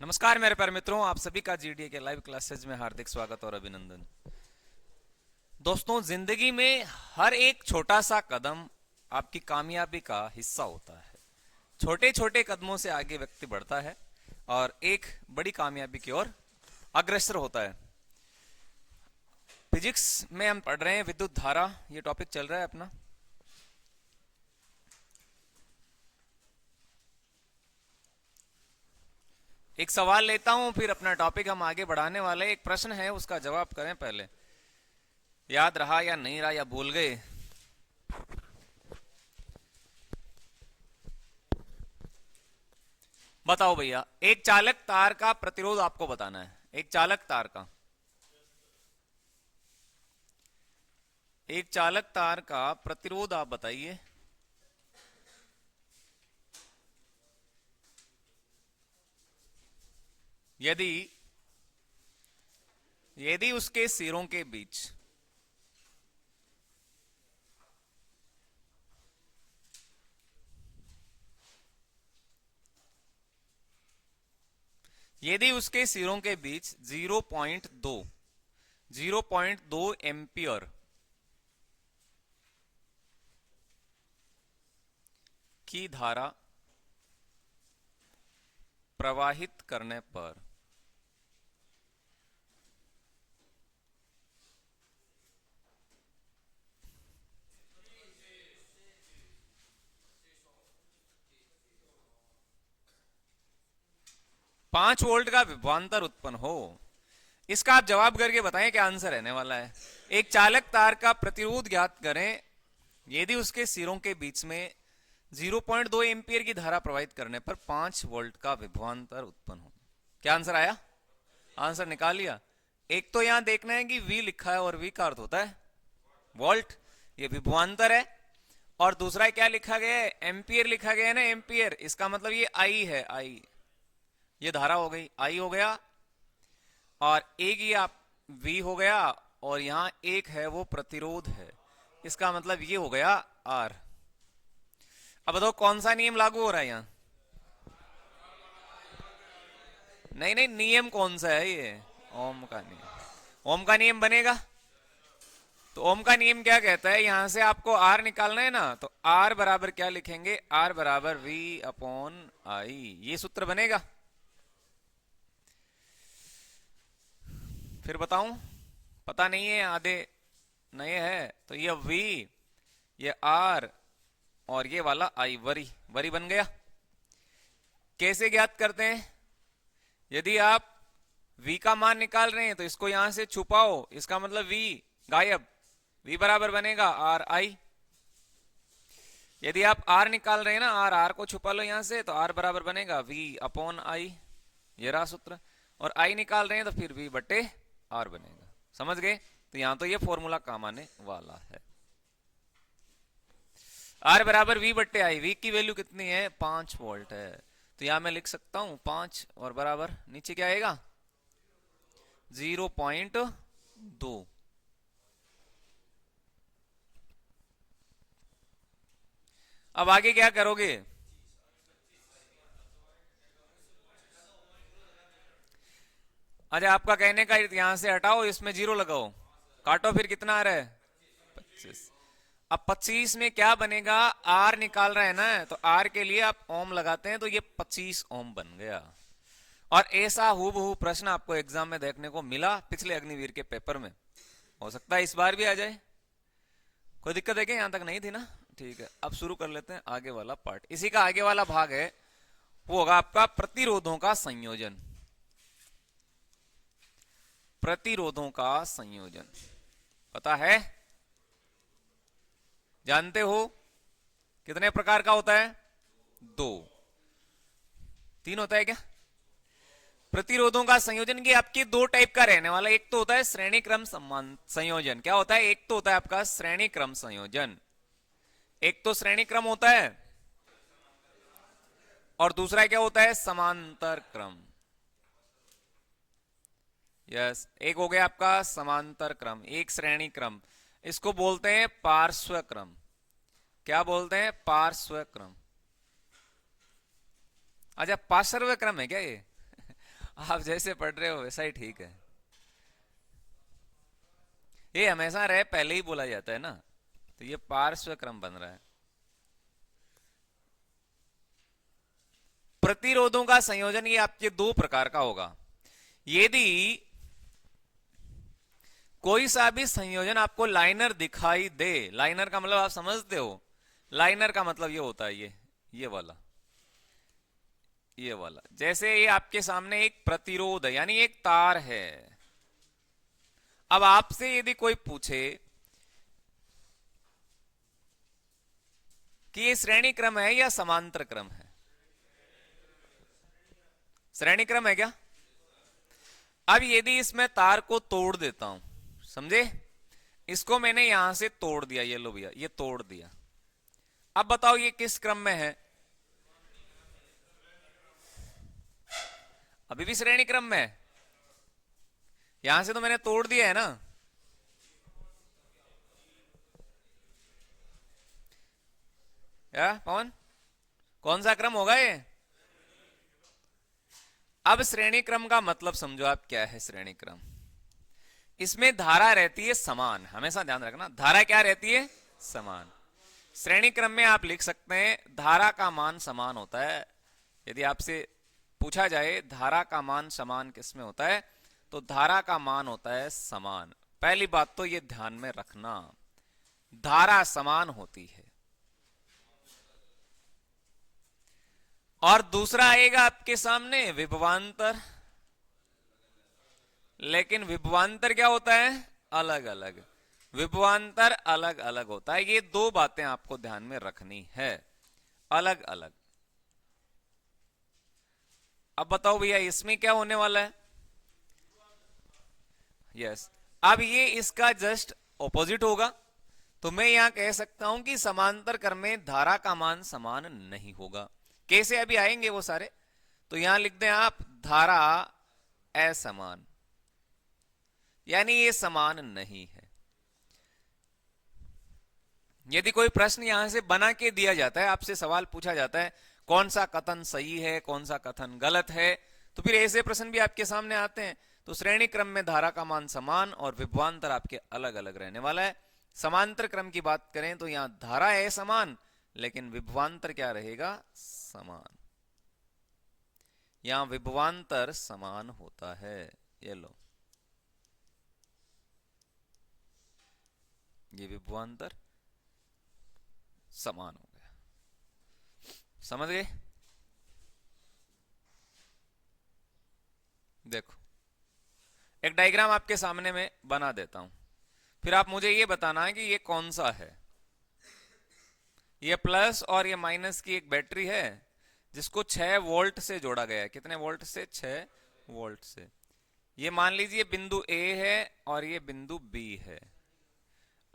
नमस्कार मेरे प्यारे मित्रों, आप सभी का जीडीए के लाइव क्लासेज में हार्दिक स्वागत और अभिनंदन। दोस्तों, जिंदगी में हर एक छोटा सा कदम आपकी कामयाबी का हिस्सा होता है। छोटे छोटे कदमों से आगे व्यक्ति बढ़ता है और एक बड़ी कामयाबी की ओर अग्रसर होता है। फिजिक्स में हम पढ़ रहे हैं विद्युत धारा, ये टॉपिक चल रहा है अपना। एक सवाल लेता हूं, फिर अपना टॉपिक हम आगे बढ़ाने वाले। एक प्रश्न है, उसका जवाब करें पहले। याद रहा या नहीं रहा या भूल गए? बताओ भैया। एक चालक तार का प्रतिरोध आपको बताना है। एक चालक तार का प्रतिरोध आप बताइए। यदि यदि उसके सिरों के बीच यदि उसके सिरों के बीच 0.2 एम्पियर की धारा प्रवाहित करने पर पांच वोल्ट का विभवांतर उत्पन्न हो। इसका आप जवाब करके बताएं क्या आंसर रहने वाला है। एक चालक तार का प्रतिरोध ज्ञात करें यदि उसके सिरों के बीच में 0.2 एम्पियर की धारा प्रवाहित करने पर 5 वोल्ट का विभवांतर उत्पन्न हो। क्या आंसर आया? आंसर निकाल लिया। एक तो यहां देखना है कि V लिखा है और V का अर्थ होता है वोल्ट, ये विभवांतर है। और दूसरा क्या लिखा गया है? एम्पियर लिखा गया है ना, एम्पियर। इसका मतलब ये I है, I। ये धारा हो गई, I हो गया। और एक ये आप V हो गया, और यहां एक है वो प्रतिरोध है। इसका मतलब ये हो गया R। अब बताओ कौन सा नियम लागू हो रहा है यहां? नहीं नहीं, नियम कौन सा है ये? ओम का नियम। ओम का नियम बनेगा तो ओम का नियम क्या कहता है? यहां से आपको आर निकालना है ना, तो आर बराबर क्या लिखेंगे? आर बराबर वी अपॉन आई। ये सूत्र बनेगा। फिर बताऊं? पता नहीं है, आधे नए है। तो ये वी, ये आर, और ये वाला आई, वरी वरी बन गया। कैसे ज्ञात करते हैं? यदि आप v का मान निकाल रहे हैं तो इसको यहां से छुपाओ, इसका मतलब v गायब। v बराबर बनेगा आर आई। यदि आप r निकाल रहे हैं ना, r को छुपा लो यहां से, तो r बराबर बनेगा v अपॉन आई। ये रहा सूत्र। और i निकाल रहे हैं तो फिर v बटे r बनेगा। समझ गए? तो यहां तो ये फॉर्मूला काम आने वाला है। r बराबर v बट्टे आई। v की वैल्यू कितनी है? 5 वोल्ट है। तो यहां मैं लिख सकता हूं 5 और बराबर नीचे क्या आएगा? 0.2। अब आगे क्या करोगे? अच्छा, आपका कहने का यहां से हटाओ, इसमें 0 लगाओ, काटो, फिर कितना आ रहा है? 25। अब 25 में क्या बनेगा? आर निकाल रहा है ना, तो आर के लिए आप ओम लगाते हैं, तो ये 25 ओम बन गया। और ऐसा हूबहू प्रश्न आपको एग्जाम में देखने को मिला पिछले अग्निवीर के पेपर में। हो सकता है इस बार भी आ जाए। कोई दिक्कत है क्या? यहां तक नहीं थी ना? ठीक है, अब शुरू कर लेते हैं आगे वाला पार्ट। इसी का आगे वाला भाग है, वो होगा आपका प्रतिरोधों का संयोजन। प्रतिरोधों का संयोजन पता है? जानते हो कितने प्रकार का होता है? 2। 3 होता है क्या? प्रतिरोधों का संयोजन की आपकी 2 टाइप का रहने वाला। एक तो होता है श्रेणी क्रम संयोजन। क्या होता है? एक तो होता है आपका श्रेणी क्रम संयोजन, एक तो श्रेणी क्रम होता है, और दूसरा क्या होता है? समांतर क्रम। यस, एक हो गया आपका समांतर क्रम, एक श्रेणी क्रम। इसको बोलते हैं पार्श्व क्रम। क्या बोलते हैं? पार्श्व क्रम। अच्छा, पार्श्व क्रम है क्या ये? आप जैसे पढ़ रहे हो वैसा ही ठीक है। ये हमेशा रहे पहले ही बोला जाता है ना, तो ये पार्श्व क्रम बन रहा है। प्रतिरोधों का संयोजन ये आपके दो प्रकार का होगा। यदि कोई सा भी संयोजन आपको लाइनर दिखाई दे, लाइनर का मतलब आप समझते हो, लाइनर का मतलब ये होता है ये वाला, ये वाला। जैसे ये आपके सामने एक प्रतिरोध है, यानी एक तार है। अब आपसे यदि कोई पूछे कि ये श्रेणी क्रम है या समांतर क्रम है, श्रेणी क्रम है क्या? अब यदि इसमें तार को तोड़ देता हूं, समझे, इसको मैंने यहां से तोड़ दिया, ये लो भैया, ये तोड़ दिया। अब बताओ ये किस क्रम में है? अभी भी श्रेणी क्रम में है। यहां से तो मैंने तोड़ दिया है ना। या पवन, कौन सा क्रम होगा ये? अब श्रेणी क्रम का मतलब समझो आप, क्या है श्रेणी क्रम? इसमें धारा रहती है समान, हमेशा ध्यान रखना, धारा क्या रहती है? समान। श्रेणी क्रम में आप लिख सकते हैं धारा का मान समान होता है। यदि आपसे पूछा जाए धारा का मान समान किसमें होता है, तो धारा का मान होता है समान। पहली बात तो ये ध्यान में रखना, धारा समान होती है। और दूसरा आएगा आपके सामने विभवांतर, लेकिन विभवांतर क्या होता है? अलग अलग। विभवांतर अलग अलग होता है। ये दो बातें आपको ध्यान में रखनी है, अलग अलग। अब बताओ भैया इसमें क्या होने वाला है? यस, अब ये इसका जस्ट ऑपोजिट होगा। तो मैं यहां कह सकता हूं कि समांतर क्रम में धारा का मान समान नहीं होगा। कैसे? अभी आएंगे वो सारे। तो यहां लिख दें आप धारा असमान, यानी ये समान नहीं है। यदि कोई प्रश्न यहां से बना के दिया जाता है, आपसे सवाल पूछा जाता है कौन सा कथन सही है, कौन सा कथन गलत है, तो फिर ऐसे प्रश्न भी आपके सामने आते हैं। तो श्रेणी क्रम में धारा का मान समान और विभवांतर आपके अलग अलग रहने वाला है। समांतर क्रम की बात करें तो यहां धारा है समान, लेकिन विभवांतर क्या रहेगा? समान। यहां विभवांतर समान होता है। ये लो, ये विभवांतर समान हो गया। समझ गए? देखो एक डायग्राम आपके सामने में बना देता हूं, फिर आप मुझे ये बताना है कि ये कौन सा है। ये प्लस और ये माइनस की एक बैटरी है जिसको 6 वोल्ट से जोड़ा गया है। कितने वोल्ट से? 6 वोल्ट से। ये मान लीजिए बिंदु ए है और ये बिंदु बी है।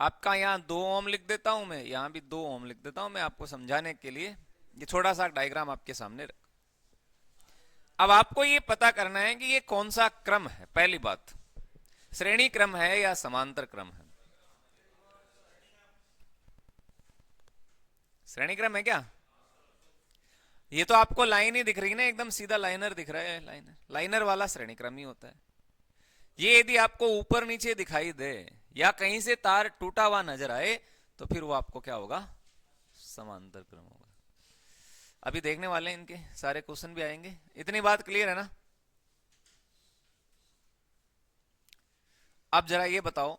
आपका यहां 2 ओम लिख देता हूं मैं, यहां भी 2 ओम लिख देता हूं मैं आपको समझाने के लिए। ये छोटा सा डायग्राम आपके सामने रख। अब आपको ये पता करना है कि ये कौन सा क्रम है। पहली बात, श्रेणी क्रम है या समांतर क्रम है? श्रेणी क्रम है क्या? ये तो आपको लाइन ही दिख रही है ना, एकदम सीधा लाइनर दिख रहा है। लाइनर, लाइनर वाला श्रेणी क्रम ही होता है। ये यदि आपको ऊपर नीचे दिखाई दे या कहीं से तार टूटा हुआ नजर आए, तो फिर वो आपको क्या होगा? समांतर क्रम होगा। अभी देखने वाले हैं, इनके सारे क्वेश्चन भी आएंगे। इतनी बात क्लियर है ना? अब जरा ये बताओ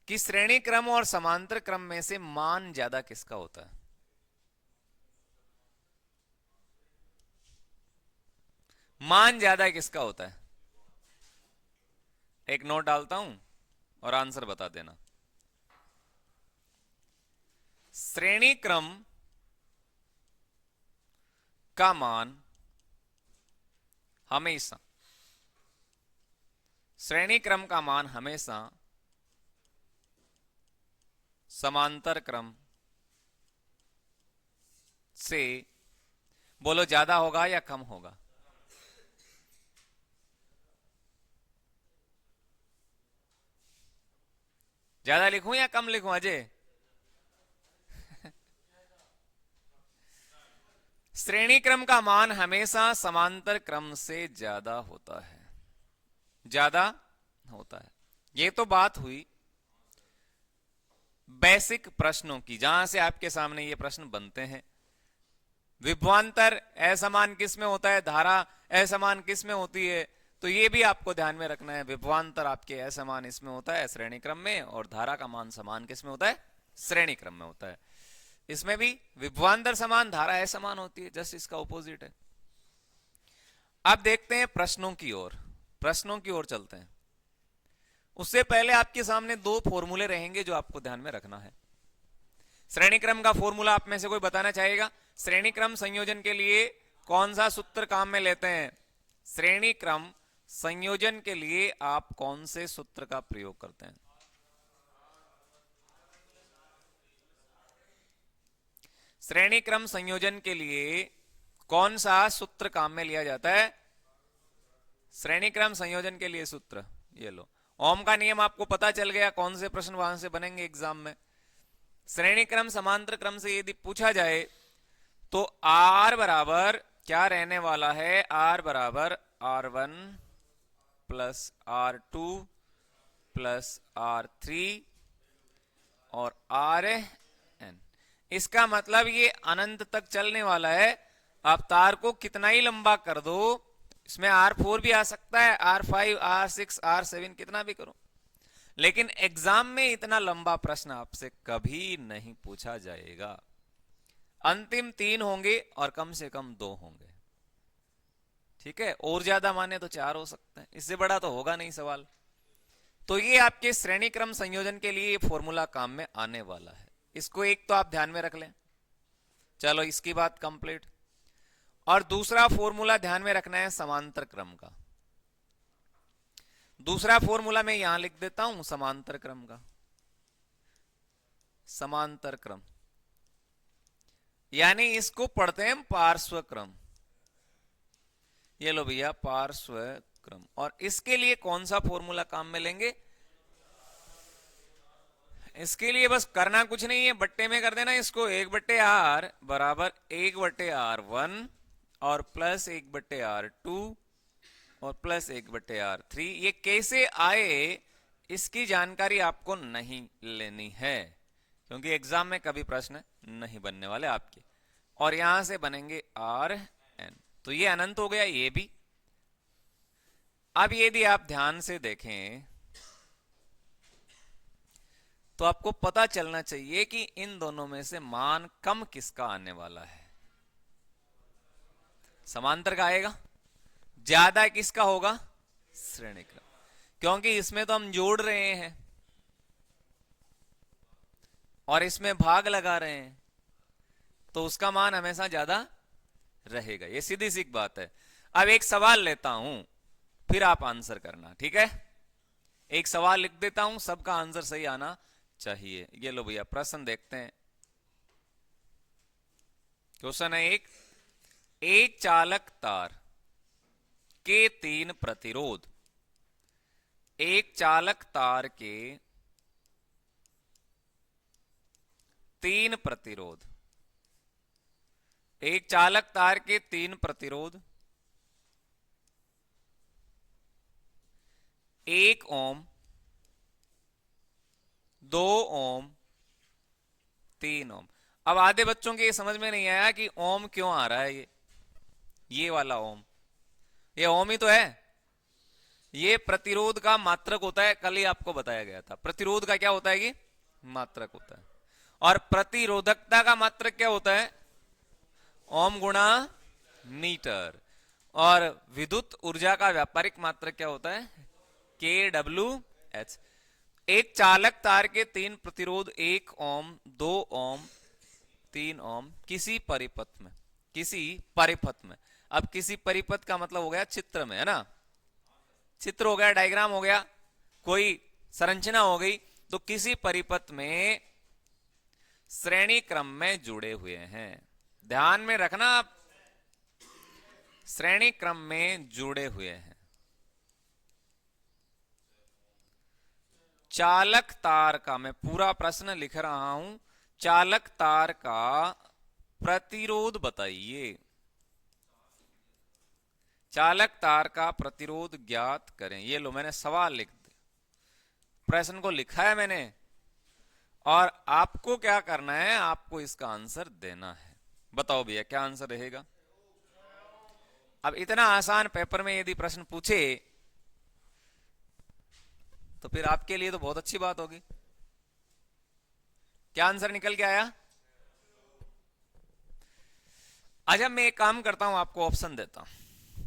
कि श्रेणी क्रम और समांतर क्रम में से मान ज्यादा किसका होता है? मान ज्यादा किसका होता है? एक नोट डालता हूं और आंसर बता देना। श्रेणी क्रम का मान हमेशा, श्रेणी क्रम का मान हमेशा समांतर क्रम से, बोलो, ज्यादा होगा या कम होगा? ज्यादा लिखूं या कम लिखूं अजय? श्रेणी क्रम का मान हमेशा समांतर क्रम से ज्यादा होता है। ज्यादा होता है। ये तो बात हुई बेसिक प्रश्नों की, जहां से आपके सामने ये प्रश्न बनते हैं। विभवांतर असमान किस में होता है, धारा असमान किस में होती है, तो ये भी आपको ध्यान में रखना है। विभवांतर आपके असमान इसमें होता है श्रेणी क्रम में, और धारा का मान समान किस में होता है, श्रेणी क्रम में होता है। इसमें भी विभवांतर समान, धारा असमान होती है, जस्ट इसका ऑपोजिट है। अब देखते हैं प्रश्नों की ओर, प्रश्नों की ओर चलते हैं। उससे पहले आपके सामने दो फॉर्मूले रहेंगे जो आपको ध्यान में रखना है। श्रेणी क्रम का फॉर्मूला आप में से कोई बताना चाहेगा? श्रेणी क्रम संयोजन के लिए कौन सा सूत्र काम में लेते हैं? श्रेणी क्रम संयोजन के लिए आप कौन से सूत्र का प्रयोग करते हैं? श्रेणी क्रम संयोजन के लिए कौन सा सूत्र काम में लिया जाता है? श्रेणी क्रम संयोजन के लिए सूत्र ये लो। ओम का नियम आपको पता चल गया, कौन से प्रश्न वहां से बनेंगे एग्जाम में। श्रेणी क्रम समांतर क्रम से यदि पूछा जाए तो R बराबर क्या रहने वाला है? R बराबर R1 plus R2 plus R3 और Rn। इसका मतलब ये अनंत तक चलने वाला है। आप तार को कितना ही लंबा कर दो, इसमें R4 भी आ सकता है, R5, R6, R7 कितना भी करो, लेकिन एग्जाम में इतना लंबा प्रश्न आपसे कभी नहीं पूछा जाएगा। अंतिम 3 होंगे और कम से कम 2 होंगे, ठीक है? और ज्यादा माने तो 4 हो सकते हैं, इससे बड़ा तो होगा नहीं सवाल। तो ये आपके श्रेणी क्रम संयोजन के लिए ये फॉर्मूला काम में आने वाला है। इसको एक तो आप ध्यान में रख लें। चलो इसकी बात कंप्लीट। और दूसरा फॉर्मूला ध्यान में रखना है समांतर क्रम का। दूसरा फॉर्मूला मैं यहां लिख देता हूं समांतर क्रम का। समांतर क्रम यानी इसको पढ़ते हैं पार्श्व क्रम। ये लो भैया पार्श्व क्रम। और इसके लिए कौन सा फॉर्मूला काम में लेंगे? इसके लिए बस करना कुछ नहीं है, बट्टे में कर देना इसको। 1/r बराबर 1/r1 और प्लस 1/r2 और प्लस 1/r3। ये कैसे आए इसकी जानकारी आपको नहीं लेनी है, क्योंकि एग्जाम में कभी प्रश्न नहीं बनने वाले आपके। और यहां से बनेंगे Rn, तो ये अनंत हो गया ये भी। अब यदि आप ध्यान से देखें तो आपको पता चलना चाहिए कि इन दोनों में से मान कम किसका आने वाला है। समांतर का आएगा, ज्यादा किसका होगा? श्रेणी क्रम, क्योंकि इसमें तो हम जोड़ रहे हैं और इसमें भाग लगा रहे हैं, तो उसका मान हमेशा ज्यादा रहेगा। ये सीधी सी बात है। अब एक सवाल लेता हूं, फिर आप आंसर करना, ठीक है? एक सवाल लिख देता हूं, सबका आंसर सही आना चाहिए। ये लो भैया प्रश्न देखते हैं। क्वेश्चन है एक चालक तार के 3 प्रतिरोध। एक चालक तार के 3 प्रतिरोध। एक चालक तार के 3 प्रतिरोध 1 ओम, 2 ओम, 3 ओम। अब आधे बच्चों के ये समझ में नहीं आया कि ओम क्यों आ रहा है। ये वाला ओम, ये ओम ही तो है। ये प्रतिरोध का मात्रक होता है, कल ही आपको बताया गया था। प्रतिरोध का क्या होता है? ये मात्रक होता है। और प्रतिरोधकता का मात्रक क्या होता है? ओम गुणा मीटर। और विद्युत ऊर्जा का व्यापारिक मात्रक क्या होता है? KWH। एक चालक तार के 3 प्रतिरोध 1 ओम, 2 ओम, 3 ओम किसी परिपथ में, किसी परिपथ में। अब किसी परिपथ का मतलब हो गया चित्र में, है ना? चित्र हो गया, डायग्राम हो गया, कोई संरचना हो गई, तो किसी परिपथ में श्रेणी क्रम में जुड़े हुए हैं। ध्यान में रखना आप, श्रेणी क्रम में जुड़े हुए हैं। चालक तार का, मैं पूरा प्रश्न लिख रहा हूं, चालक तार का प्रतिरोध बताइए। चालक तार का प्रतिरोध ज्ञात करें। ये लो, मैंने सवाल लिख दिया, प्रश्न को लिखा है मैंने, और आपको क्या करना है, आपको इसका आंसर देना है। बताओ भैया क्या आंसर रहेगा। अब इतना आसान पेपर में यदि प्रश्न पूछे तो फिर आपके लिए तो बहुत अच्छी बात होगी। क्या आंसर निकल के आया। अच्छा, मैं एक काम करता हूं, आपको ऑप्शन देता हूं।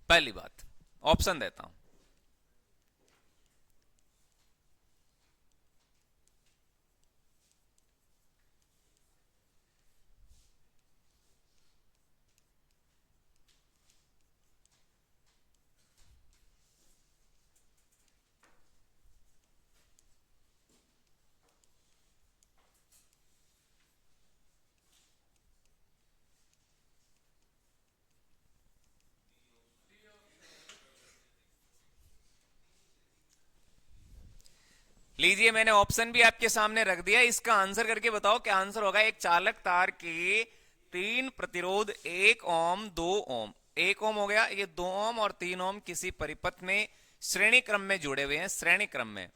पहली बात, ऑप्शन देता हूं। लीजिए, मैंने ऑप्शन भी आपके सामने रख दिया, इसका आंसर करके बताओ क्या आंसर होगा। एक चालक तार के तीन प्रतिरोध 1 ओम 2 ओम, 1 ओम हो गया, ये 2 ओम और 3 ओम किसी परिपथ में श्रेणी क्रम में जुड़े हुए हैं, श्रेणी क्रम में।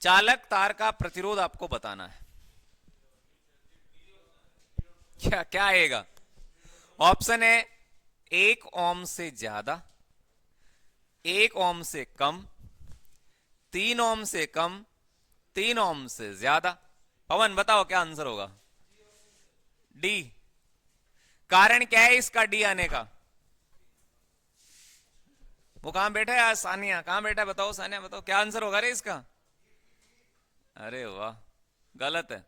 चालक तार का प्रतिरोध आपको बताना है। क्या क्या आएगा। ऑप्शन है 1 ओम से ज्यादा, 1 ओम से कम, 3 ओम से कम, 3 ओम से ज्यादा। पवन बताओ क्या आंसर होगा। डी। कारण क्या है इसका डी आने का। वो कहां बैठा है आज, सानिया कहां बैठा है, बताओ सानिया, बताओ क्या आंसर होगा रे इसका। अरे वाह, गलत है।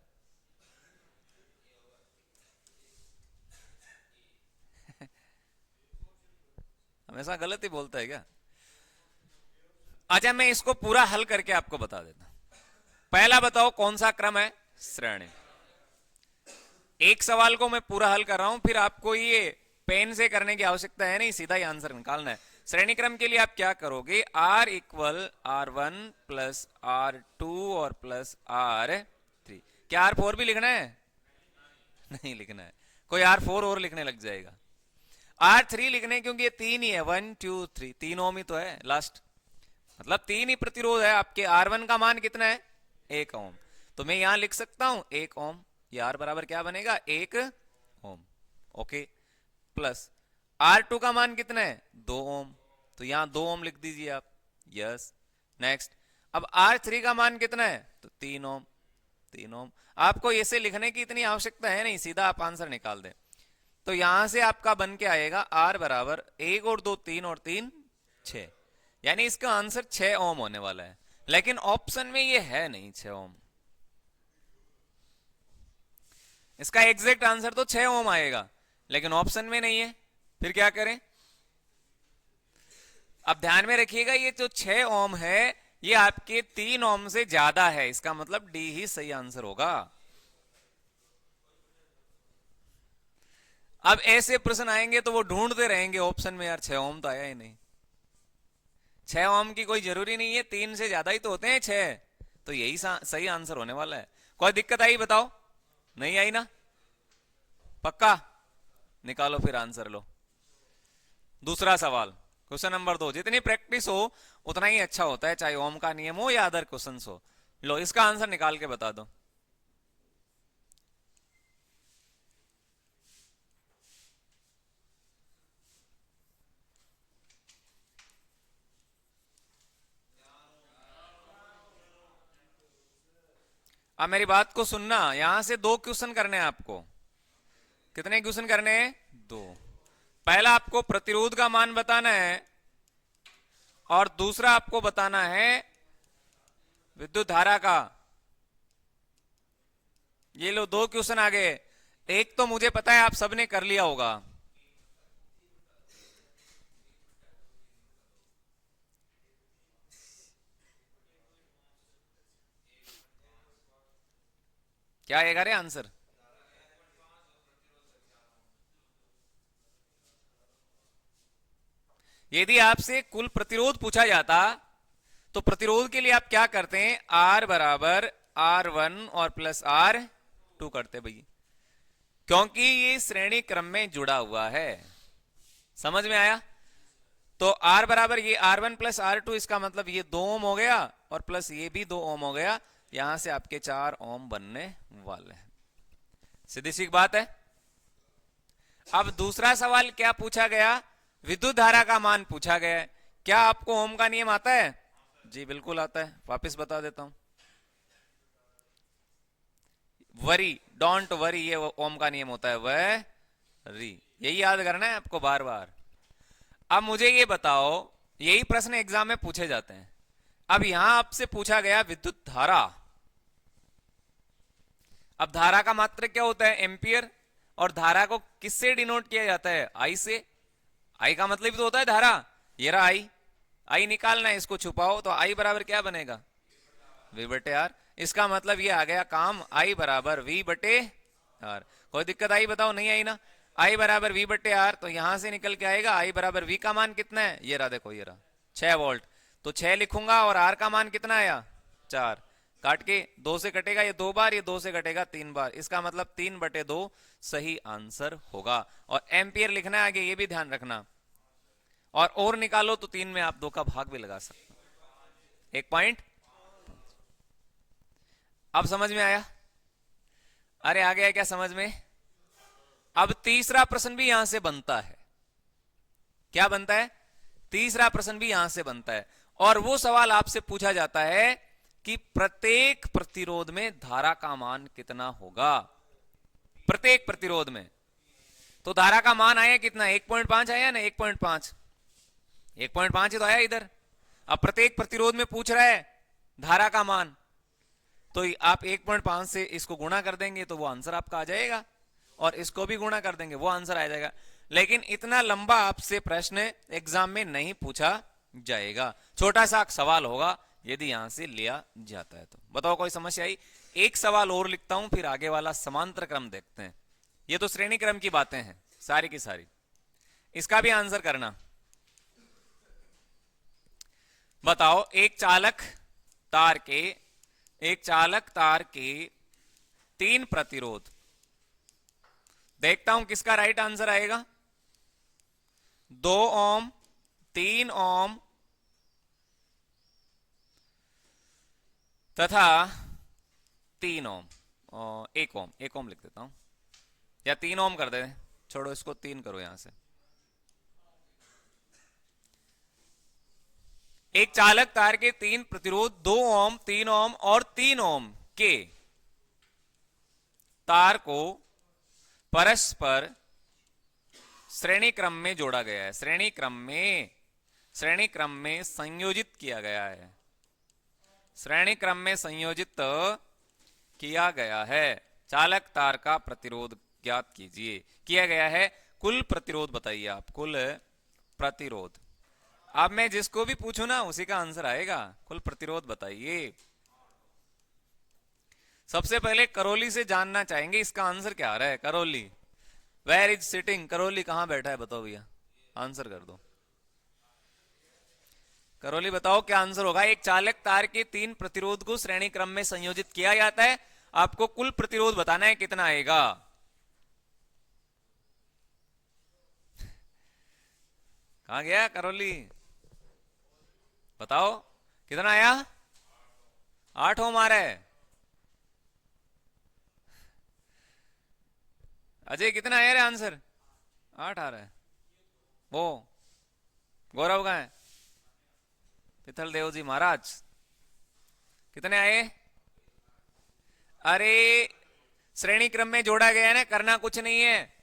हमेशा गलत ही बोलता है क्या। अच्छा, मैं इसको पूरा हल करके आपको बता देता हूं। पहला बताओ कौन सा क्रम है, श्रेणी। एक सवाल को मैं पूरा हल कर रहा हूं, फिर आपको ये पेन से करने की आवश्यकता है नहीं, सीधा ही आंसर निकालना है। श्रेणी क्रम के लिए आप क्या करोगे, R equal R1 plus R2 और प्लस R3। क्या R4 भी लिखना है। नहीं लिखना है, कोई R4 और लिखने लग जाएगा। R3 लिखने, क्योंकि ये तीन ही है, 1 2 3, 3 ओम ही तो है लास्ट, मतलब तीन ही प्रतिरोध है आपके। R1 का मान कितना है, 1 ओम, तो मैं यहां लिख सकता हूं 1 ओम। ये R बराबर क्या बनेगा, 1 ओम। ओके, प्लस R2 का मान कितना है, 2 ओम, तो यहां 2 ओम लिख दीजिए आप। Yes, next. अब R3 का मान कितना है, तो 3 ओम, 3 ओम। आपको इसे लिखने की इतनी आवश्यकता है नहीं, सीधा आप आंसर निकाल दें। तो यहां से आपका बन के आएगा R बराबर 1 और 2 3 और 3 6, यानी इसका आंसर 6 ओम होने वाला है। लेकिन ऑप्शन में ये है नहीं 6 ओम, इसका एग्जैक्ट आंसर तो 6 ओम आएगा, लेकिन ऑप्शन में नहीं है। फिर क्या करें। अब ध्यान में रखिएगा, ये जो 6 ओम है ये आपके 3 ओम से ज्यादा है, इसका मतलब डी ही सही आंसर होगा। अब ऐसे प्रश्न आएंगे तो वो ढूंढते रहेंगे ऑप्शन में, यार 6 ओम तो आया ही नहीं। 6 ओम की कोई जरूरी नहीं है, 3 से ज्यादा ही तो होते हैं 6, तो यही सही आंसर होने वाला है। कोई दिक्कत आई बताओ, नहीं आई ना, पक्का। निकालो फिर आंसर, लो दूसरा सवाल, क्वेश्चन नंबर 2। जितनी प्रैक्टिस हो उतना ही अच्छा होता है, चाहे ओम का नियम हो या अदर क्वेश्चन हो। लो इसका आंसर निकाल के बता दो। अब मेरी बात को सुनना, यहां से 2 क्वेश्चन करने हैं आपको। कितने क्वेश्चन करने हैं, 2। पहला आपको प्रतिरोध का मान बताना है, और दूसरा आपको बताना है विद्युत धारा का। ये लो 2 क्वेश्चन आ गए। एक तो मुझे पता है आप सबने कर लिया होगा, क्या आएगा रे आंसर। यदि आपसे कुल प्रतिरोध पूछा जाता तो प्रतिरोध के लिए आप क्या करते हैं, R बराबर R1 और प्लस R2 करते भैया, क्योंकि ये श्रेणी क्रम में जुड़ा हुआ है। समझ में आया। तो R बराबर ये R1 प्लस R2, इसका मतलब ये 2 ओम हो गया और प्लस ये भी 2 ओम हो गया, यहां से आपके 4 ओम बनने वाले हैं। सीधी सी बात है। अब दूसरा सवाल क्या पूछा गया, विद्युत धारा का मान पूछा गया है। क्या आपको ओम का नियम आता है? जी बिल्कुल आता है, वापस बता देता हूं। वरी, डोंट वरी, ये ओम का नियम होता है, वरी, यही याद करना है आपको बार बार। अब मुझे ये बताओ, यही प्रश्न एग्जाम में पूछे जाते हैं। अब यहां आपसे पूछा गया विद्युत धारा। अब धारा का मात्रक क्या होता है? एम्पियर। और धारा को किससे डिनोट किया जाता है? आई से। आई का मतलब तो होता है धारा। ये रहा आई, आई निकालना है, इसको छुपाओ तो आई बराबर क्या बनेगा? वी बटे आर। इसका मतलब ये आ गया काम, आई बराबर वी बटे आर। कोई दिक्कत आई बताओ? नहीं आई ना। आई बराबर वी बटे आर, तो यहां से निकल के आएगा आई बराबर वी का मान कितना है? ये रहा, देखो ये रहा 6 वोल्ट। तो 6 लिखूंगा और आर का मान कितना आया? 4। काट के 2 से कटेगा ये 2 बार, ये 2 से कटेगा 3 बार, इसका मतलब 3 बटे 2 सही आंसर होगा। और एम्पियर लिखना है आगे, ये भी ध्यान रखना। और निकालो तो 3 में आप 2 का भाग भी लगा सकते हो। 1 पॉइंट। अब समझ में आया? अरे आ गया क्या समझ में? अब तीसरा प्रश्न भी यहां से बनता है। क्या बनता है? तीसरा प्रश्न भी यहां से बनता है। और वो सवाल आपसे पूछा जाता है कि प्रत्येक प्रतिरोध में धारा का मान कितना होगा? प्रत्येक प्रतिरोध में। तो धारा का मान आया कितना? 1.5 आया ना, 1.5। 1.5 ही तो आया इधर। अब प्रत्येक प्रतिरोध में पूछ रहा है धारा का मान, तो आप 1.5 से इसको गुणा कर देंगे तो वो आंसर आपका आ जाएगा, और इसको भी गुणा कर देंगे वो आंसर आ जाएगा। लेकिन इतना लंबा आपसे प्रश्न एग्जाम में नहीं पूछा जाएगा, छोटा सा सवाल होगा यदि यहां से लिया जाता है तो। बताओ कोई समस्या आई? एक सवाल और लिखता हूं, फिर आगे वाला समांतर क्रम देखते हैं। ये तो श्रेणी क्रम की बातें हैं सारी की सारी, इसका भी आंसर करना। बताओ, एक चालक तार के 3 प्रतिरोध, देखता हूं किसका राइट आंसर आएगा। 2 ओम, 3 ओम तथा 3 ओम, 1 ओम, 1 ओम लिख देता हूं, या 3 ओम कर दे, छोड़ो इसको 3 करो यहां से। एक चालक तार के 3 प्रतिरोध 2 ओम, 3 ओम और 3 ओम के तार को परस्पर श्रेणी क्रम में जोड़ा गया है। श्रेणी क्रम में संयोजित किया गया है। श्रेणी क्रम में संयोजित किया गया है। चालक तार का प्रतिरोध ज्ञात कीजिए। किया गया है। कुल प्रतिरोध बताइए आप, कुल प्रतिरोध। अब मैं जिसको भी पूछूं ना उसी का आंसर आएगा। कुल प्रतिरोध बताइए। सबसे पहले करौली से जानना चाहेंगे इसका आंसर क्या आ रहा है। Karauli, where is sitting? Karauli कहां बैठा है बताओ भैया, आंसर कर दो। करौली बताओ क्या आंसर होगा। एक चालक तार के 3 प्रतिरोध को श्रेणी क्रम में संयोजित किया जाता है, आपको कुल प्रतिरोध बताना है कितना आएगा। कहां गया करौली? बताओ कितना आया? 8 ओम आ रहा है। अजय कितना आया रे आंसर? 8 आ रहा है। वो गौरव कहां है? पिथल देव जी महाराज कितने आए? अरे श्रेणी क्रम में जोड़ा गया है ना, करना कुछ नहीं है।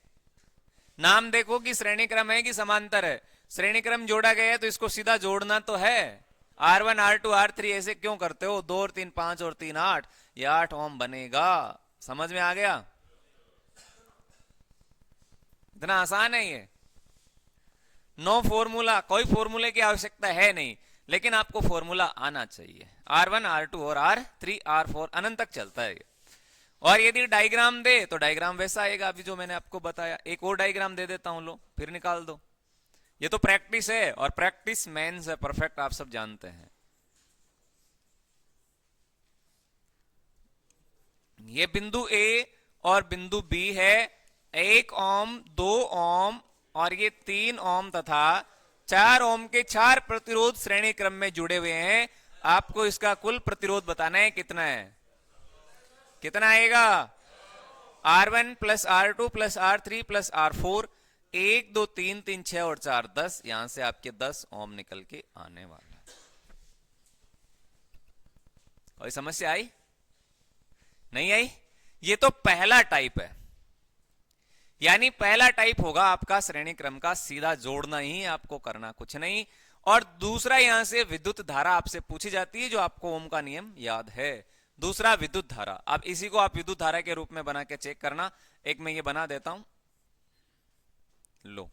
नाम देखो कि श्रेणी क्रम है कि समांतर है। श्रेणी क्रम जोड़ा गया है तो इसको सीधा जोड़ना तो है। R1 R2 R3 ऐसे क्यों करते हो? 2 और 3 5 और 3 8, ये 8 ओम बनेगा। समझ में आ गया? इतना आसान है ये। नो फॉर्मूला, कोई फॉर्मूले की आवश्यकता है नहीं, लेकिन आपको फॉर्मूला आना चाहिए। R1 R2 और R3 R4 अनंत तक चलता है। और यदि डायग्राम दे तो डायग्राम वैसा आएगा अभी जो मैंने आपको बताया। एक और डायग्राम दे देता हूं, लो फिर निकाल दो। ये तो प्रैक्टिस है, और प्रैक्टिस मेंस है परफेक्ट, आप सब जानते हैं। ये बिंदु A और बिंदु B है। 1 ओम, 2 ओम और ये 3 ओम तथा 4 ओम के 4 प्रतिरोध श्रेणी क्रम में जुड़े हुए हैं। आपको इसका कुल प्रतिरोध बताना है कितना है। कितना आएगा? R1 plus R2 plus R3 plus R4, 1 2 3 3 6 और 4 10, यहां से आपके 10 ओम निकल के आने वाला है। कोई समस्या आई? नहीं आई? ये तो पहला टाइप है, यानी पहला टाइप होगा आपका श्रेणी क्रम का, सीधा जोड़ना ही आपको करना, कुछ नहीं। और दूसरा, यहां से विद्युत धारा आपसे पूछी जाती है, जो आपको ओम का नियम याद है। दूसरा विद्युत धारा, अब इसी को आप विद्युत धारा के रूप में बना के चेक करना। एक मैं ये बना देता हूं, लो,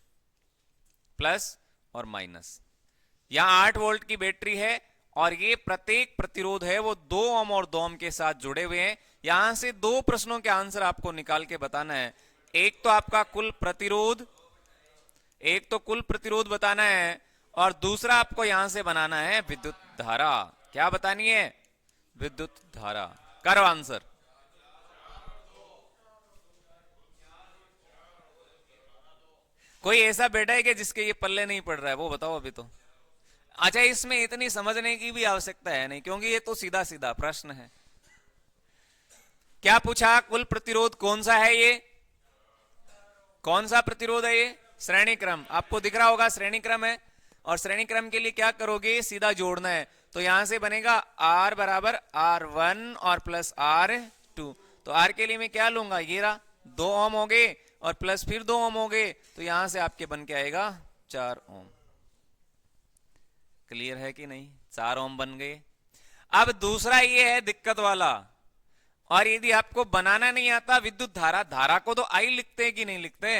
प्लस और माइनस। यहां 8 वोल्ट की बैटरी है और ये प्रत्येक प्रतिरोध है वो 2 ओम और 2 ओम के साथ जुड़े हुए हैं। यहां से 2 प्रश्नों के आंसर आपको निकाल के बताना है। एक तो आपका कुल प्रतिरोध, एक तो कुल प्रतिरोध बताना है, और दूसरा आपको यहां से बनाना है विद्युत धारा। क्या बतानी है? विद्युत धारा। करो आंसर। कोई ऐसा बैठा है कि जिसके ये पल्ले नहीं पड़ रहा है, वो बताओ अभी तो। अच्छा, इसमें इतनी समझने की भी आवश्यकता है नहीं, क्योंकि ये तो सीधा सीधा प्रश्न है। क्या पूछा? कुल प्रतिरोध कौन सा है? ये कौन सा प्रतिरोध है? ये श्रेणी क्रम। आपको दिख रहा होगा श्रेणी क्रम है, और श्रेणी क्रम के लिए क्या करोगे? सीधा जोड़ना है। तो यहां से बनेगा R बराबर R1 और प्लस R2। तो R के लिए मैं क्या लूंगा? ये रहा, 2 ओम हो गए और प्लस फिर 2 ओम हो गए, तो यहां से आपके बन के आएगा 4 ओम। क्लियर है कि नहीं? 4 ओम बन गए। अब दूसरा ये है दिक्कत वाला, और यदि आपको बनाना नहीं आता विद्युत धारा, धारा को तो आई लिखते हैं कि नहीं लिखते?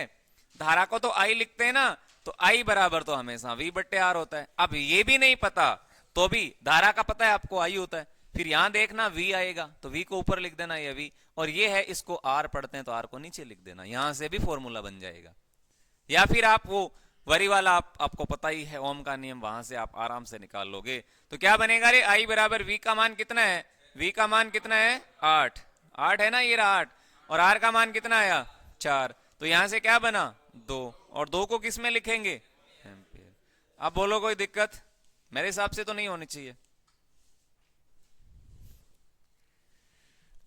धारा को तो आई लिखते हैं ना, तो आई बराबर तो हमेशा V बट्टे R होता है। अब ये भी नहीं पता तो भी धारा का पता है आपको आई होता है, फिर यहां देखना V आएगा तो V को ऊपर लिख देना, ये V, और ये है इसको R पढ़ते हैं तो R को नीचे लिख देना, यहां से भी फॉर्मूला बन जाएगा। या फिर आप वो वरी वाला आपको पता ही है ओम का नियम, वहां से आप आराम से निकाल लोगे। तो क्या बनेगा रे? आई बराबर V का मान कितना है? V का मान कितना है? 8। 8 है ना, ये रहा 8। और R का मान कितना आया? 4। तो यहां से क्या बना? 2। और 2 को किस में लिखेंगे? एम्पियर। अब बोलो कोई दिक्कत? मेरे हिसाब से तो नहीं होनी चाहिए।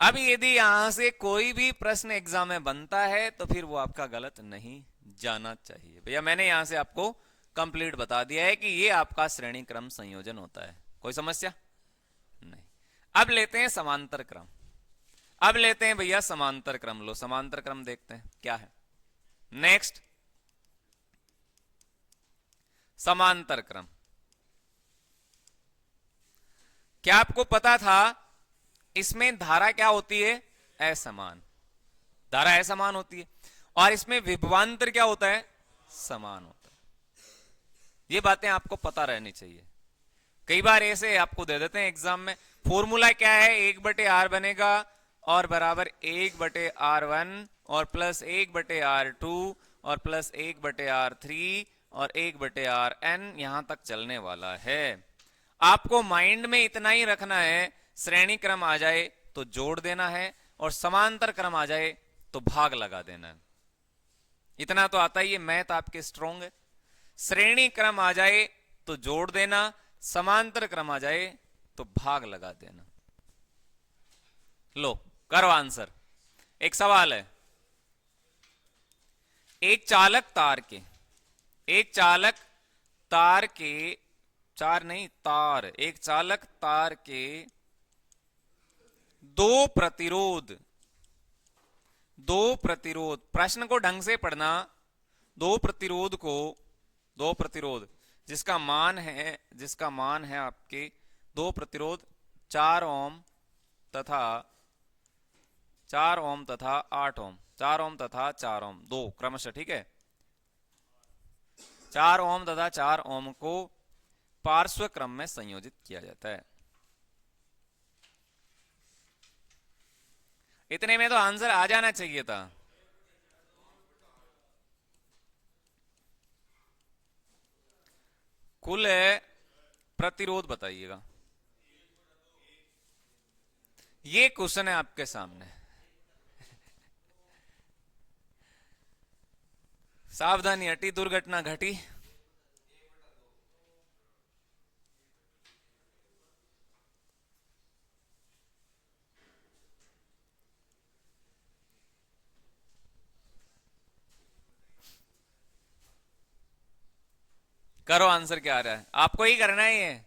अब यदि यहां से कोई भी प्रश्न एग्जाम में बनता है तो फिर वो आपका गलत नहीं जाना चाहिए। भैया मैंने यहां से आपको कंप्लीट बता दिया है कि ये आपका श्रेणी क्रम संयोजन होता है। कोई समस्या नहीं। अब लेते हैं समांतर क्रम। अब लेते हैं भैया समांतर क्रम। लो समांतर क्रम देखते हैं क्या है। नेक्स्ट, समांतर क्रम। क्या आपको पता था इसमें धारा क्या होती है? असमान। धारा असमान होती है, और इसमें विभवांतर क्या होता है? समान होता है। ये बातें आपको पता रहनी चाहिए। कई बार ऐसे आपको दे देते हैं एग्जाम में, फॉर्मूला क्या है? 1/R बनेगा और बराबर 1/R1 और प्लस 1/R2 और प्लस 1/R3 और 1/Rn, यहां तक चलने वाला है। आपको माइंड में इतना ही रखना है, श्रेणी क्रम आ जाए तो जोड़ देना है, और समांतर क्रम आ जाए तो भाग लगा देना है। इतना तो आता ही है, मैथ आपके स्ट्रोंग है। श्रेणी क्रम आ जाए तो जोड़ देना, समांतर क्रम आ जाए तो भाग लगा देना। लो करो आंसर। एक सवाल है, एक चालक तार के, एक चालक तार के, चार नहीं तार, एक चालक तार के 2 प्रतिरोध, 2 प्रतिरोध, प्रश्न को ढंग से पढ़ना। 2 प्रतिरोध को, 2 प्रतिरोध जिसका मान है आपके 2 प्रतिरोध 4 ओम तथा 4 ओम तथा 8 ओम, 4 ओम तथा 4 ओम, 2 क्रमशः, ठीक है। 4 ओम तथा 4 ओम को पार्श्व क्रम में संयोजित किया जाता है। इतने में तो आंसर आ जाना चाहिए था। कुल प्रतिरोध बताइएगा। ये क्वेश्चन है आपके सामने। सावधानी हटी, दुर्घटना घटी। करो, आंसर क्या आ रहा है, आपको ही करना है ये।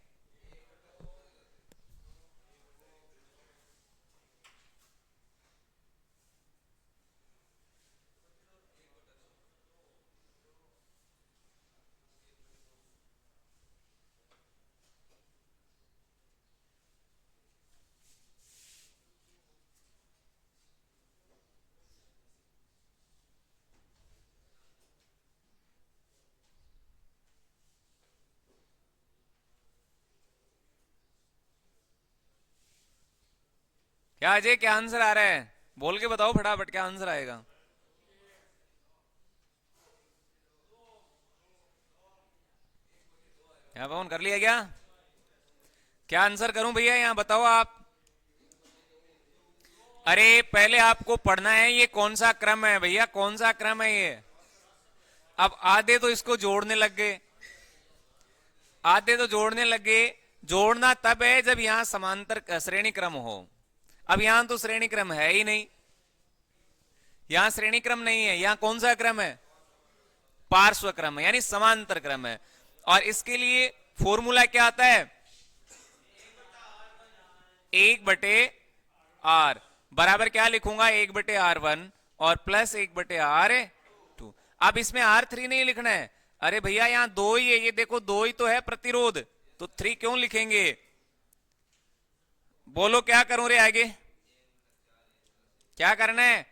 क्या अजय, क्या आंसर आ रहा है, बोल के बताओ फटाफट, क्या आंसर आएगा। क्या फोन कर लिया क्या? क्या आंसर करूं भैया, यहाँ बताओ आप। अरे पहले आपको पढ़ना है ये कौन सा क्रम है भैया, कौन सा क्रम है ये। अब आधे तो इसको जोड़ने लग गए, आधे तो जोड़ने लगे। जोड़ना तब है जब यहां समांतर श्रेणी क्रम हो। अब यहां तो श्रेणी क्रम है ही नहीं, यहां श्रेणी क्रम नहीं है, यहां कौन सा क्रम है, पार्श्व क्रम है, यानी समांतर क्रम है। और इसके लिए फॉर्मूला क्या आता है, 1/r बराबर क्या लिखूंगा, 1/r1 और प्लस 1/r2। अब इसमें r3 नहीं लिखना है, अरे भैया यहां दो ही है, ये देखो दो ही तो है प्रतिरोध, तो 3 क्यों लिखेंगे। बोलो क्या करूं रे आगे, क्या करना है।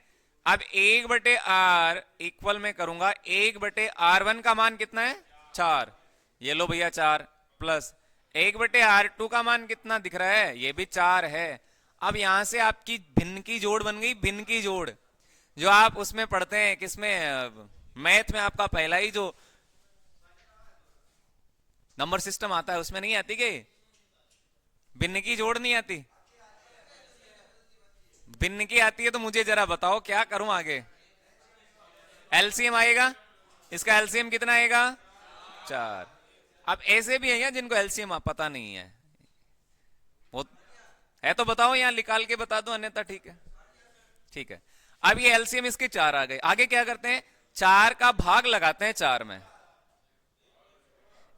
अब 1/r इक्वल में करूंगा, 1/r1 का मान कितना है 4, ये लो भैया 4, प्लस 1/r2 का मान कितना दिख रहा है, ये भी 4 है। अब यहां से आपकी भिन्न की जोड़ बन गई, भिन्न की जोड़ जो आप उसमें पढ़ते हैं, किसमें, मैथ में आपका पहला ही जो नंबर सिस्टम आता है उसमें नहीं आती क्या, भिन्न की जोड़ नहीं आती, भिन्न की आती है तो मुझे जरा बताओ क्या करूं आगे। एलसीएम आएगा, इसका एलसीएम कितना आएगा 4। अब ऐसे भी है जिनको एलसीएम पता नहीं है, वो है तो बताओ, यहां निकाल के बता दो, अन्यथा ठीक है, ठीक है। अब ये एलसीएम इसके 4 आ गए, आगे क्या करते हैं, 4 का भाग लगाते हैं 4 में,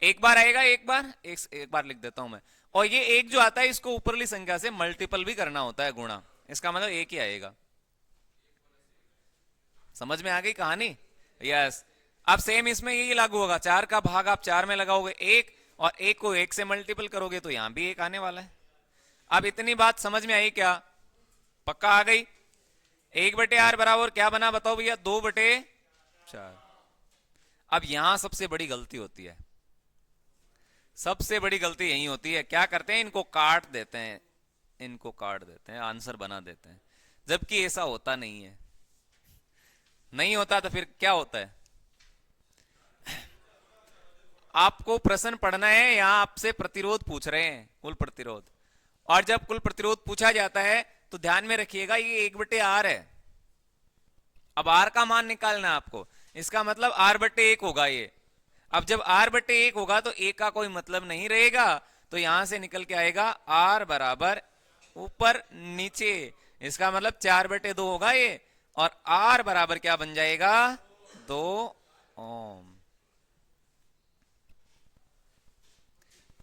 एक बार आएगा, एक बार लिख देता हूं मैं। और ये एक जो आता है इसको ऊपरली संख्या से मल्टीपल भी करना होता है, गुणा, इसका मतलब एक ही आएगा। समझ में आ गई कहानी, यस। अब सेम इसमें यही लागू होगा, 4 का भाग आप 4 में लगाओगे एक, और एक को एक से मल्टीपल करोगे तो यहां भी एक आने वाला है। अब इतनी बात समझ में आई क्या, पक्का आ गई। 1/r बराबर क्या बना बताओ भैया, 2/4। अब यहां सबसे बड़ी गलती होती है, सबसे बड़ी गलती यही होती है, क्या करते हैं इनको काट देते हैं, इनको काट देते हैं, आंसर बना देते हैं, जबकि ऐसा होता नहीं है। नहीं होता तो फिर क्या होता है, आपको प्रश्न पढ़ना है, यहां आपसे प्रतिरोध पूछ रहे हैं, कुल प्रतिरोध, और जब कुल प्रतिरोध पूछा जाता है तो ध्यान में रखिएगा ये 1/r है। अब r का मान निकालना है आपको, इसका मतलब r/1 होगा ये। अब जब r/1 होगा तो a का कोई मतलब नहीं रहेगा, तो यहां से निकल के आएगा r बराबर ऊपर नीचे, इसका मतलब 4/2 होगा ये, और r बराबर क्या बन जाएगा 2 ओम।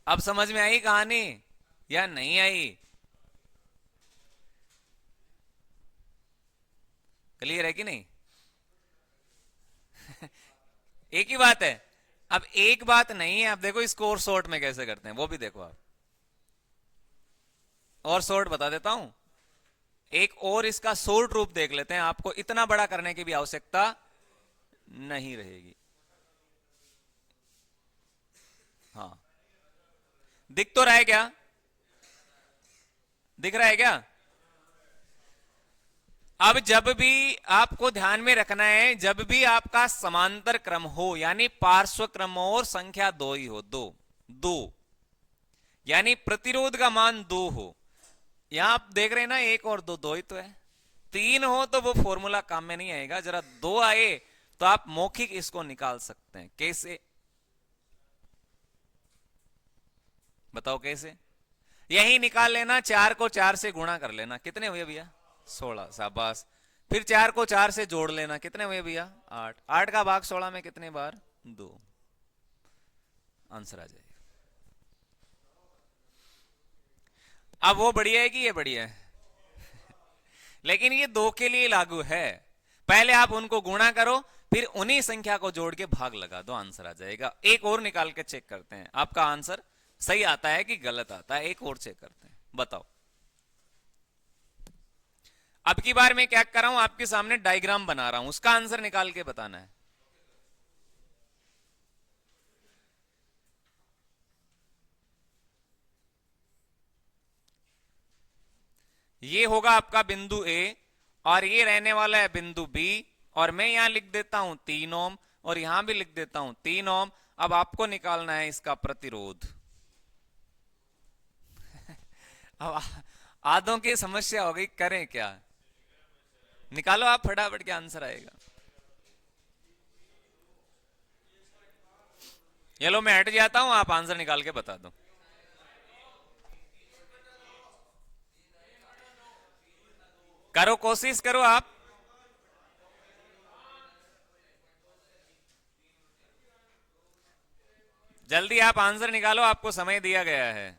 अब समझ में आई कहानी या नहीं आई, क्लियर है कि नहीं एक ही बात है। अब एक बात नहीं है, अब देखो इसको और शॉर्ट में कैसे करते हैं वो भी देखो आप, और शॉर्ट बता देता हूं, एक और इसका शॉर्ट रूप देख लेते हैं, आपको इतना बड़ा करने की भी आवश्यकता नहीं रहेगी। हाँ दिख तो रहा है क्या, दिख रहा है क्या। अब जब भी आपको ध्यान में रखना है, जब भी आपका समांतर क्रम हो, यानी पार्श्व क्रम और संख्या 2 ही हो, दो दो, यानी प्रतिरोध का मान 2 हो, यहां आप देख रहे हैं ना 1 और 2, 2 ही तो है। 3 हो तो वो फॉर्मूला काम में नहीं आएगा, जरा 2 आए तो आप मौखिक इसको निकाल सकते हैं। कैसे बताओ कैसे, यही निकाल लेना, 4 को 4 से गुणा कर लेना, कितने हुए भैया 16, शाबाश। फिर 4 को 4 से जोड़ लेना, कितने हुए भैया 8, 8 का भाग 16 में कितने बार 2। आंसर आ जाएगा। अब वो बढ़िया है कि ये बढ़िया है? लेकिन ये दो के लिए लागू है। पहले आप उनको गुणा करो, फिर उन्हीं संख्या को जोड़ के भाग लगा दो, आंसर आ जाएगा। एक और निकाल के चेक करते हैं आपका आंसर सही आता है कि गलत आता है। एक और चेक करते हैं, बताओ। अब की बार मैं क्या कर रहा हूं, आपके सामने डायग्राम बना रहा हूं, उसका आंसर निकाल के बताना है। ये होगा आपका बिंदु ए, और ये रहने वाला है बिंदु बी, और मैं यहां लिख देता हूं 3 ओम, और यहां भी लिख देता हूं 3 ओम। अब आपको निकालना है इसका प्रतिरोध। अब आधों की समस्या हो गई, करें क्या? निकालो आप फटाफट, के आंसर आएगा। ये लो, मैं हट जाता हूं, आप आंसर निकाल के बता दो। करो, कोशिश करो आप। जल्दी आप आंसर निकालो, आपको समय दिया गया है।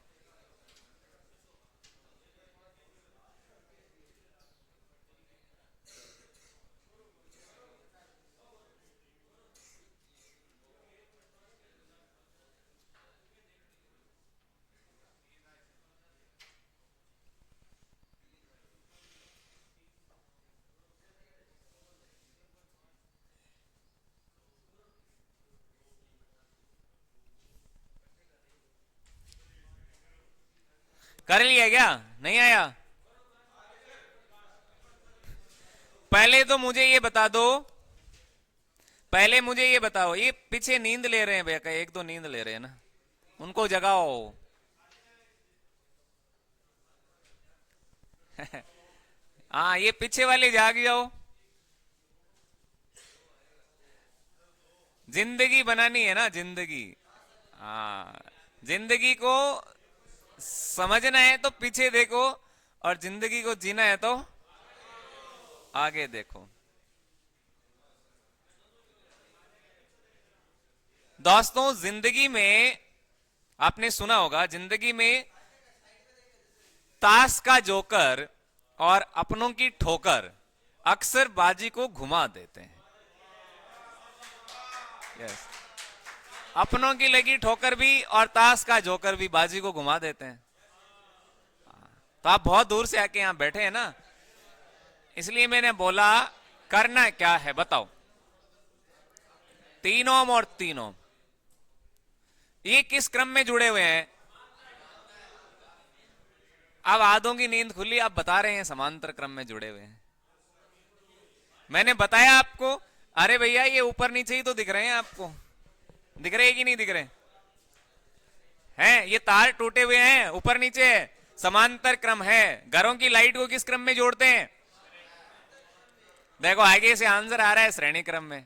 कर लिया क्या? नहीं आया? पहले तो मुझे ये बता दो, पहले मुझे ये बताओ, ये पीछे नींद ले रहे हैं भैया, एक दो नींद ले रहे हैं ना, उनको जगाओ। हाँ, ये पीछे वाले जाग जाओ। जिंदगी बनानी है ना, जिंदगी। हाँ, जिंदगी को समझना है तो पीछे देखो, और जिंदगी को जीना है तो आगे देखो। दोस्तों, जिंदगी में आपने सुना होगा, जिंदगी में ताश का जोकर और अपनों की ठोकर अक्सर बाजी को घुमा देते हैं। यस, अपनों की लगी ठोकर भी और ताश का जोकर भी बाजी को घुमा देते हैं। तो आप बहुत दूर से आके यहां बैठे हैं ना, इसलिए मैंने बोला करना क्या है बताओ। 3 ओम और 3 ओम, ये किस क्रम में जुड़े हुए हैं? अब आधों की नींद खुली, आप बता रहे हैं समांतर क्रम में जुड़े हुए हैं। मैंने बताया आपको, अरे भैया ये ऊपर नीचे ही तो दिख रहे हैं आपको, दिख रहे हैं कि नहीं दिख रहे हैं? ये तार टूटे हुए हैं, ऊपर नीचे है, समांतर क्रम है। घरों की लाइट को किस क्रम में जोड़ते हैं? देखो आगे से आंसर आ रहा है, श्रेणी क्रम में।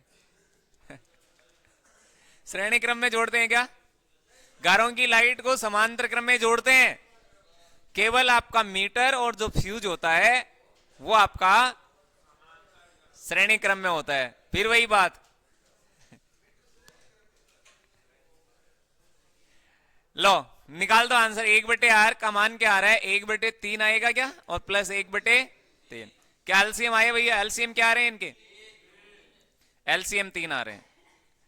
श्रेणी क्रम में जोड़ते हैं क्या? घरों की लाइट को समांतर क्रम में जोड़ते हैं। केवल आपका मीटर और जो फ्यूज होता है वो आपका श्रेणी क्रम में होता है। फिर वही बात, लो निकाल दो आंसर। 1/r का मान क्या आ रहा है? 1/3 आएगा क्या, और प्लस 1/3। क्या एलसीएम आए भैया? एलसीएम क्या आ रहे हैं इनके? एलसीएम 3 आ रहे हैं।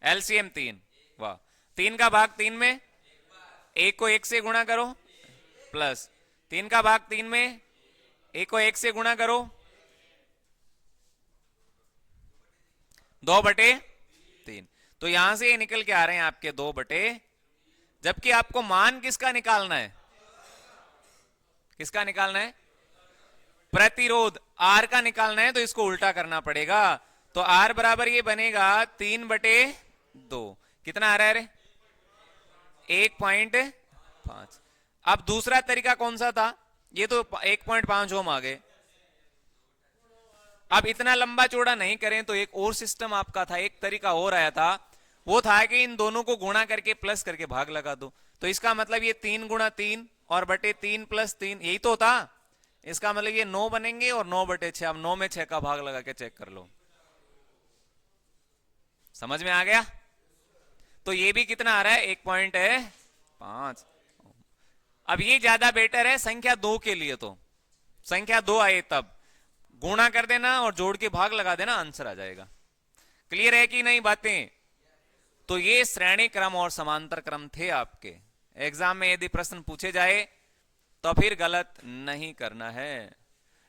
एलसीएम 3, वाह। 3 का भाग 3 में, 1 को 1 से गुणा करो, प्लस 3 का भाग 3 में, 1 को 1 से गुणा करो, 2/3। तो यहां से ये निकल के आ रहे हैं आपके 2/, जबकि आपको मान किसका निकालना है? किसका निकालना है? प्रतिरोध आर का निकालना है, तो इसको उल्टा करना पड़ेगा। तो आर बराबर ये बनेगा 3/2। कितना आ रहा है रे? 1.5। अब दूसरा तरीका कौन सा था? ये तो 1.5 ओम आ गए। अब इतना लंबा चौड़ा नहीं करें तो एक और सिस्टम आपका था, एक तरीका और आया था, वो था कि इन दोनों को गुणा करके प्लस करके भाग लगा दो। तो इसका मतलब ये 3 गुणा 3 और बटे 3 प्लस 3, यही तो था। इसका मतलब ये 9 बनेंगे और 9/6। अब 9 में 6 का भाग लगा के चेक कर लो। समझ में आ गया? तो ये भी कितना आ रहा है, 1.5। अब ये ज्यादा बेटर है संख्या 2 के लिए, तो संख्या 2 आए तब गुणा कर देना और जोड़ के भाग लगा देना, आंसर आ जाएगा। क्लियर है कि नहीं बातें? तो ये श्रेणी क्रम और समांतर क्रम थे आपके। एग्जाम में यदि प्रश्न पूछे जाए तो फिर गलत नहीं करना है।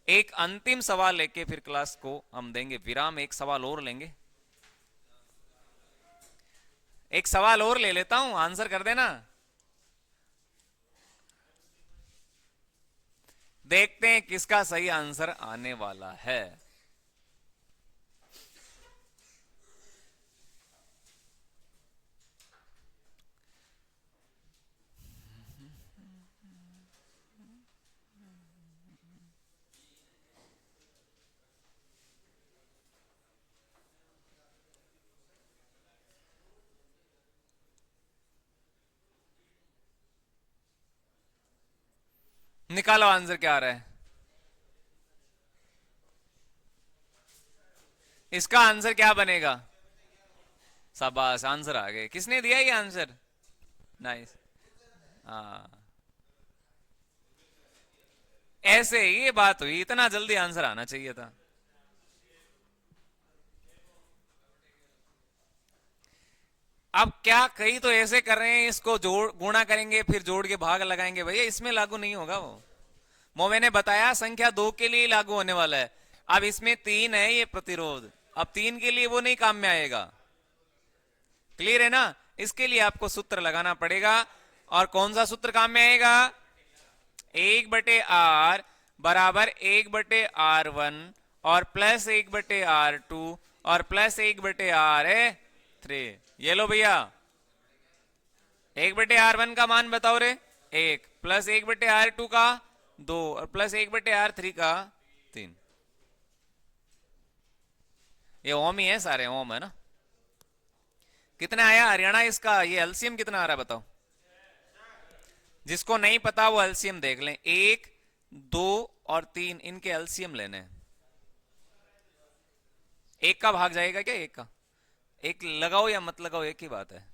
एक अंतिम सवाल लेके फिर क्लास को हम देंगे विराम। एक सवाल और लेंगे, एक सवाल और ले लेता हूं, आंसर कर देना। देखते हैं किसका सही आंसर आने वाला है। निकालो आंसर क्या आ रहा है। इसका आंसर क्या बनेगा? शाबाश, आंसर आ गए। किसने दिया ये आंसर? नाइस। हाँ, ऐसे ये बात हुई, इतना जल्दी आंसर आना चाहिए था। अब क्या, कई तो ऐसे कर रहे हैं, इसको जोड़ गुणा करेंगे फिर जोड़ के भाग लगाएंगे। भैया इसमें लागू नहीं होगा वो मैंने बताया संख्या 2 के लिए लागू होने वाला है। अब इसमें 3 है ये प्रतिरोध, अब 3 के लिए वो नहीं काम में आएगा। क्लियर है ना? इसके लिए आपको सूत्र लगाना पड़ेगा। और कौन सा सूत्र काम में आएगा? 1/r बराबर 1/r1 और प्लस 1/r2 और प्लस 1/r3। ये लो भैया, 1/r1 का मान बताओ रे, 1, प्लस 1/r2 का 2 और प्लस 1/r3 का 3। ये ओम ही है, सारे ओम है ना। कितना आया हरियाणा इसका? ये एलसीएम कितना आ रहा है बताओ। जिसको नहीं पता वो एलसीएम देख लें। 1, 2 और 3 इनके एलसीएम लेने हैं। एक का भाग जाएगा क्या? एक का, एक लगाओ या मत लगाओ एक ही बात है।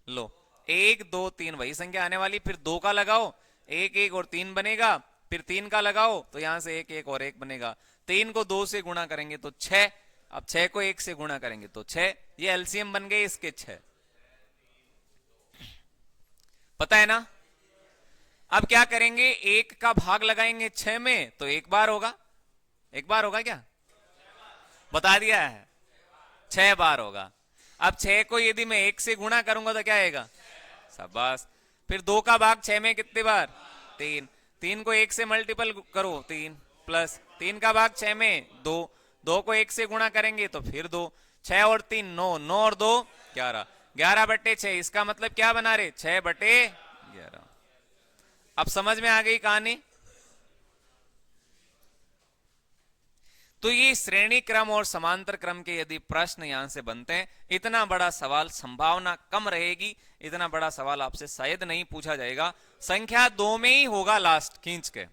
लो 1, 2, 3 वही संख्या आने वाली, फिर 2 का लगाओ, 1, 1 और 3 बनेगा, फिर 3 का लगाओ तो यहां से 1, 1 और 1 बनेगा। 3 को 2 से गुणा करेंगे तो 6, अब 6 को 1 से गुणा करेंगे तो 6। ये एलसीएम बन गए इसके 6। पता है ना? अब क्या करेंगे, 1 का भाग लगाएंगे 6 में तो एक बार होगा। एक बार होगा क्या? बता दिया है, 6 बार होगा। अब 6 को यदि मैं 1 से गुणा करूंगा तो क्या आएगा? शाबाश। फिर 2 का भाग 6 में कितने बार? 3। 3 को 1 से मल्टीपल करो 3, प्लस 3 का भाग 6 में 2, 2 को 1 से गुणा करेंगे तो फिर 2, 6 और 3 9, 9 और 2 11, 11/6। इसका मतलब क्या बना रहे? 6/11। अब समझ में आ गई कहानी? तो ये श्रेणी क्रम और समांतर क्रम के यदि प्रश्न यहां से बनते हैं, इतना बड़ा सवाल संभावना कम रहेगी, इतना बड़ा सवाल आपसे शायद नहीं पूछा जाएगा। संख्या 2 में ही होगा लास्ट खींच के,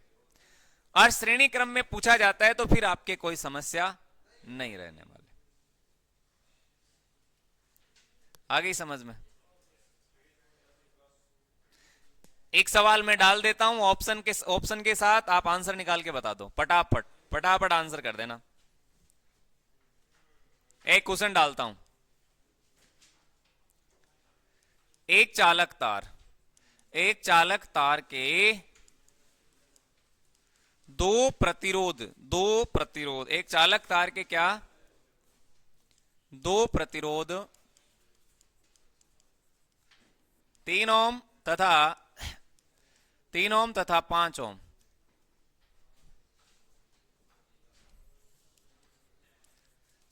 और श्रेणी क्रम में पूछा जाता है तो फिर आपके कोई समस्या नहीं रहने वाली। आ गई समझ में? एक सवाल मैं डाल देता हूं ऑप्शन के साथ, आप आंसर निकाल के बता दो। फटाफट फटाफट आंसर कर देना। एक क्वेश्चन डालता हूं। एक चालक तार के दो प्रतिरोध, एक चालक तार के क्या? 2 प्रतिरोध 3 ओम तथा 5 ओम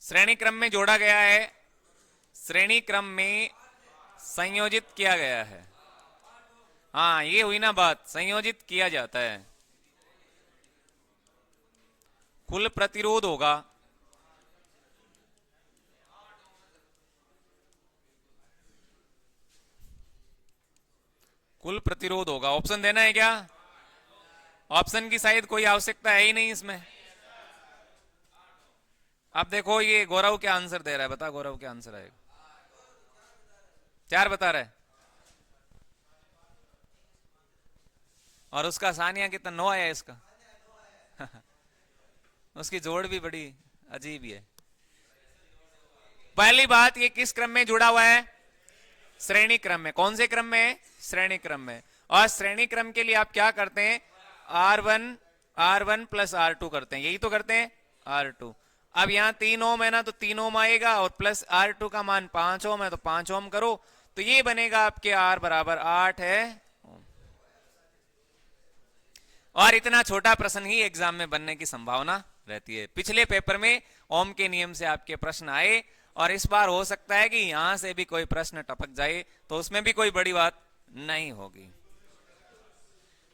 श्रेणी क्रम में जोड़ा गया है, श्रेणी क्रम में संयोजित किया गया है। हाँ ये हुई ना बात, संयोजित किया जाता है। कुल प्रतिरोध होगा ऑप्शन देना है क्या? ऑप्शन की शायद कोई आवश्यकता है ही नहीं इसमें। अब देखो ये गौरव क्या आंसर दे रहा है, बता गौरव क्या आंसर आएगा। 4 बता रहा है। और उसका सानिया कितना 9 आया इसका। उसकी जोड़ भी बड़ी अजीब ही है। पहली बात, ये किस क्रम में जुड़ा हुआ है? श्रेणी क्रम में। कौन से क्रम में? श्रेणी क्रम में। और श्रेणी क्रम के लिए आप क्या करते हैं? R1 प्लस R2 करते हैं, यही तो करते हैं, R2। अब यहां 3 ओम है ना, तो 3 ओम आएगा, और प्लस R2 का मान 5 ओम है, तो 5 ओम करो, तो ये बनेगा आपके R बराबर 8 है। और इतना छोटा प्रश्न ही एग्जाम में बनने की संभावना रहती है। पिछले पेपर में ओम के नियम से आपके प्रश्न आए, और इस बार हो सकता है कि यहां से भी कोई प्रश्न टपक जाए, तो उसमें भी कोई बड़ी बात नहीं होगी।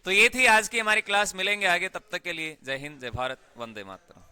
तो ये थी आज की हमारी क्लास। मिलेंगे आगे, तब तक के लिए जय हिंद, जय भारत, वंदे मातरम।